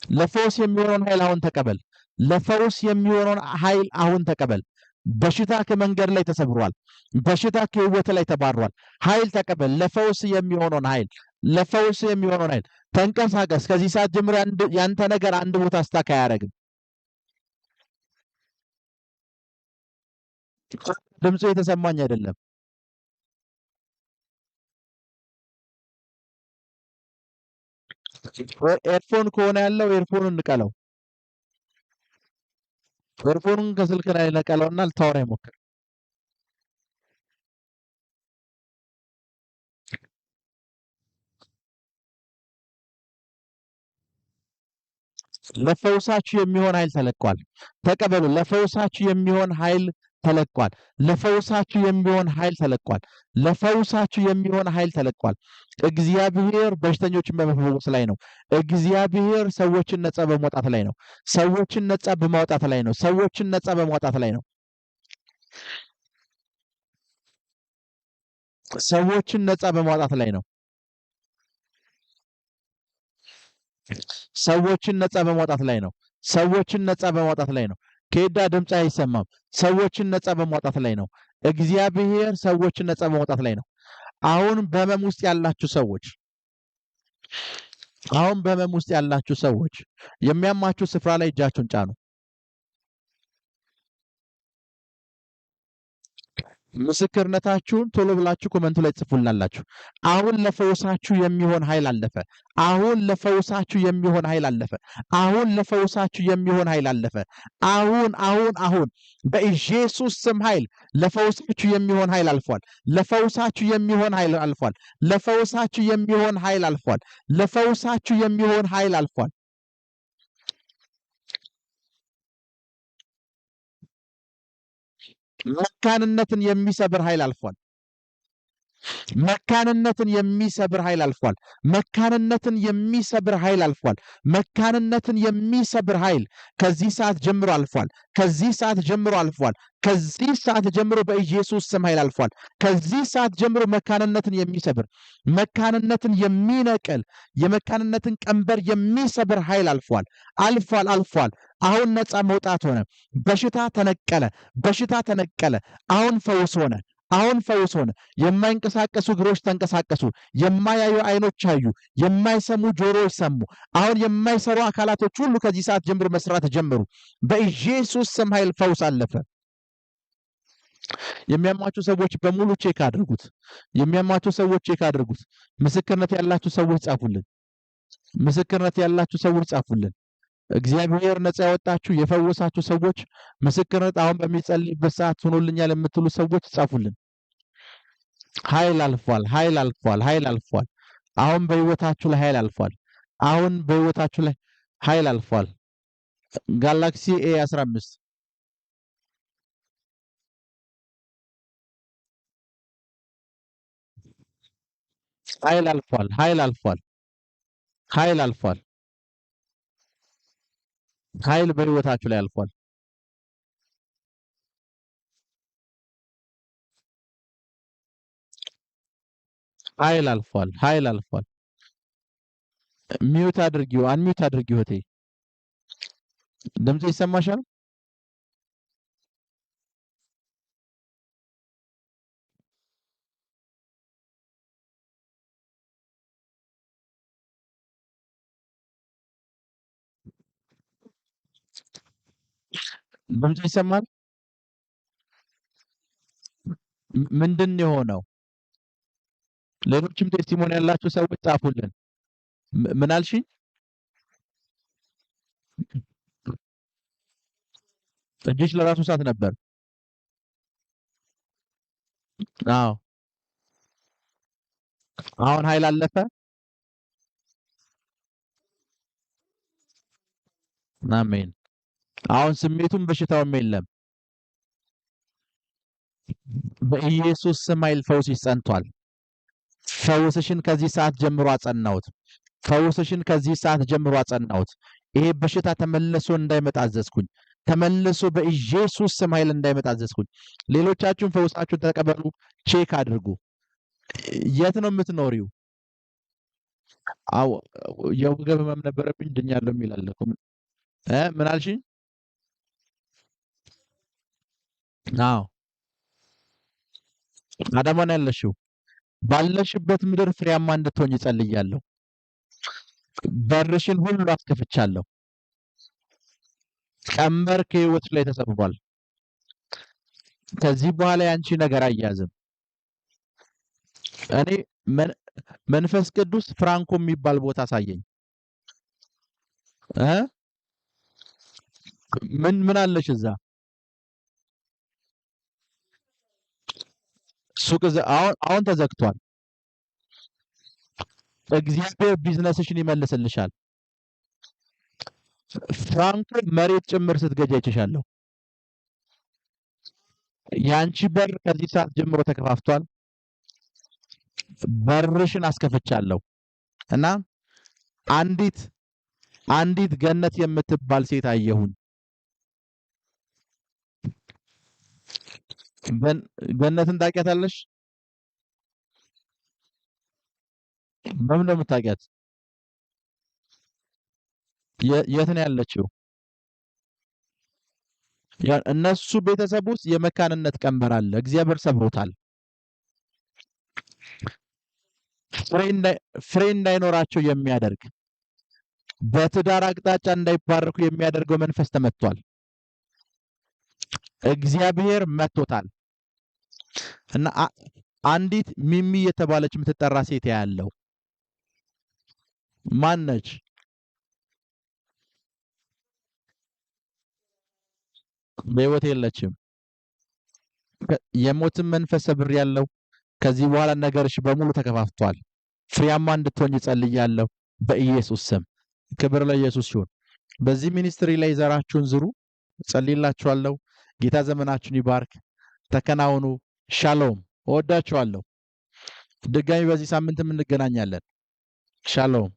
ለፈውስ የሚሆነውን ኃይል አሁን ተቀበል። ለፈውስ የሚሆነውን ኃይል አሁን ተቀበል። በሽታ ከመንገድ ላይ ተሰብሯል። በሽታ ከህይወት ላይ ተባሯል። ኃይል ተቀበል። ለፈውስ የሚሆነውን ኃይል፣ ለፈውስ የሚሆነውን ኃይል ተንቀሳቀስ። ከዚህ ሰዓት ጀምሮ ያንተ ነገር አንድ ቦታ ስታክ አያደርግም። ድምፁ የተሰማኝ አይደለም። ኤርፎን ከሆነ ያለው ኤርፎኑን ንቀለው። ኤርፎኑን ከስልክ ላይ ነቀለውና ልታወራ ይሞክር። ለፈውሳችሁ የሚሆን ኃይል ተለቋል። ተቀበሉ። ለፈውሳችሁ የሚሆን ኃይል ተለቋል። ለፈውሳችሁ የሚሆን ኃይል ተለቋል። ለፈውሳችሁ የሚሆን ኃይል ተለቋል። እግዚአብሔር በሽተኞችን በመፈወስ ላይ ነው። እግዚአብሔር ሰዎችን ነፃ በማውጣት ላይ ነው። ሰዎችን ነፃ በማውጣት ላይ ነው። ሰዎችን ነፃ በማውጣት ላይ ነው። ሰዎችን ነፃ በማውጣት ላይ ነው። ሰዎችን ነፃ በማውጣት ላይ ነው። ሰዎችን ነፃ በማውጣት ላይ ነው። ከሄዳ ድምፅ አይሰማም። ሰዎችን ነፃ በማውጣት ላይ ነው። እግዚአብሔር ሰዎችን ነፃ በማውጣት ላይ ነው። አሁን በህመም ውስጥ ያላችሁ ሰዎች፣ አሁን በህመም ውስጥ ያላችሁ ሰዎች የሚያማችሁ ስፍራ ላይ እጃችሁን ጫኑ። ምስክርነታችሁን ቶሎ ብላችሁ ኮመንቱ ላይ ጽፉልናላችሁ። አሁን ለፈውሳችሁ የሚሆን ኃይል አለፈ። አሁን ለፈውሳችሁ የሚሆን ኃይል አለፈ። አሁን ለፈውሳችሁ የሚሆን ኃይል አለፈ። አሁን በኢየሱስ ስም ኃይል ለፈውሳችሁ የሚሆን ኃይል አልፏል። ለፈውሳችሁ የሚሆን ኃይል አልፏል። ለፈውሳችሁ የሚሆን ኃይል አልፏል። ለፈውሳችሁ የሚሆን ኃይል አልፏል። መካንነትን የሚሰብር ኃይል አልፏል። መካንነትን የሚሰብር ኃይል አልፏል። መካንነትን የሚሰብር ኃይል አልፏል። መካንነትን የሚሰብር ኃይል ከዚህ ሰዓት ጀምሮ አልፏል። ከዚህ ሰዓት ጀምሮ አልፏል። ከዚህ ሰዓት ጀምሮ በኢየሱስ ስም ኃይል አልፏል። ከዚህ ሰዓት ጀምሮ መካንነትን የሚሰብር፣ መካንነትን የሚነቅል፣ የመካንነትን ቀንበር የሚሰብር ኃይል አልፏል። አልፏል። አሁን ነፃ መውጣት ሆነ። በሽታ ተነቀለ። በሽታ ተነቀለ። አሁን ፈውስ ሆነ። አሁን ፈውስ ሆነ። የማይንቀሳቀሱ እግሮች ተንቀሳቀሱ። የማያዩ አይኖች አዩ። የማይሰሙ ጆሮዎች ሰሙ። አሁን የማይሰሩ አካላቶች ሁሉ ከዚህ ሰዓት ጀምሮ መስራት ጀመሩ። በኢየሱስ ስም ኃይል ፈውስ አለፈ። የሚያማችሁ ሰዎች በሙሉ ቼክ አድርጉት። የሚያማችሁ ሰዎች ቼክ አድርጉት። ምስክርነት ያላችሁ ሰዎች ጻፉልን። ምስክርነት ያላችሁ ሰዎች ጻፉልን። እግዚአብሔር ነፃ ያወጣችሁ የፈወሳችሁ ሰዎች ምስክርነት አሁን በሚጸልይበት ሰዓት ሆኖልኛል የምትሉ ሰዎች ጻፉልን። ኃይል አልፏል። ኃይል አልፏል። ኃይል አልፏል። አሁን በህይወታችሁ ላይ ኃይል አልፏል። አሁን በህይወታችሁ ላይ ኃይል አልፏል። ጋላክሲ A15 ኃይል አልፏል። ኃይል አልፏል። ኃይል አልፏል። ኃይል በህይወታችሁ ላይ አልፏል። ኃይል አልፏል። ኃይል አልፏል። ሚዩት አድርጊው፣ አንሚዩት አድርጊው። እህቴ ድምጽ ይሰማሻል? ድምጽ ይሰማል? ምንድን ነው የሆነው? ሌሎችም ቴስቲሞኒ ያላችሁ ሰዎች ጻፉልን። ምን አልሽኝ? እጅሽ ለራሱ ሰዓት ነበር። አዎ አሁን ኃይል አለፈ። አሜን። አሁን ስሜቱም በሽታውም የለም። በኢየሱስ ስም ኃይል ፈውስሽ ጸንቷል። ፈውስሽን ከዚህ ሰዓት ጀምሮ አጸናሁት። ፈውስሽን ከዚህ ሰዓት ጀምሮ አጸናሁት። ይሄ በሽታ ተመልሶ እንዳይመጣ አዘዝኩኝ። ተመልሶ በኢየሱስ ስም ኃይል እንዳይመጣ አዘዝኩኝ። ሌሎቻችሁም ፈውሳችሁን ተቀበሉ። ቼክ አድርጉ። የት ነው የምትኖሪው? አዎ የወገብ ህመም ነበረብኝ ድኛለሁ የሚል አለ እኮ። ምን አልሽኝ? አዎ አዳማ ነው ያለሽው። ባለሽበት ምድር ፍሬያማ እንድትሆኝ ጸልያለሁ። በርሽን ሁሉ አስከፍቻለሁ። ቀንበር ከህይወት ላይ ተሰብሯል። ከዚህ በኋላ ያንቺ ነገር አያዝም። እኔ መንፈስ ቅዱስ ፍራንኮ የሚባል ቦታ አሳየኝ። ምን አለሽ እዛ? ሱቅ አሁን ተዘግቷል። እግዚአብሔር ቢዝነስሽን ይመልስልሻል። ፍራንኮ መሬት ጭምር ስትገዛ አይቼሻለሁ። ያንቺ በር ከዚህ ሰዓት ጀምሮ ተከፋፍቷል። በርሽን አስከፍቻለሁ እና አንዲት ገነት የምትባል ሴት አየሁኝ። ገነትን ታውቂያታለሽ? በምን ነው የምታውቂያት? የት ነው ያለችው? እነሱ ቤተሰብ ውስጥ የመካንነት ቀንበር አለ። እግዚአብሔር ሰብሮታል። ፍሬ እንዳይኖራቸው የሚያደርግ በትዳር አቅጣጫ እንዳይባረኩ የሚያደርገው መንፈስ ተመቷል። እግዚአብሔር መቶታል እና አንዲት ሚሚ የተባለች የምትጠራ ሴት ያለው ማን ነች? በህይወት የለችም። የሞትን መንፈስ ሰብር ያለው ከዚህ በኋላ ነገርሽ በሙሉ ተከፋፍቷል። ፍሬያማ እንድትሆኝ ጸልያለሁ በኢየሱስ ስም። ክብር ለኢየሱስ ይሁን። በዚህ ሚኒስትሪ ላይ ዘራችሁን ዝሩ። ጸልይላችኋለሁ። ጌታ ዘመናችሁን ይባርክ። ተከናወኑ። ሻሎም። እወዳችኋለሁ። ድጋሚ በዚህ ሳምንትም እንገናኛለን። ሻሎም።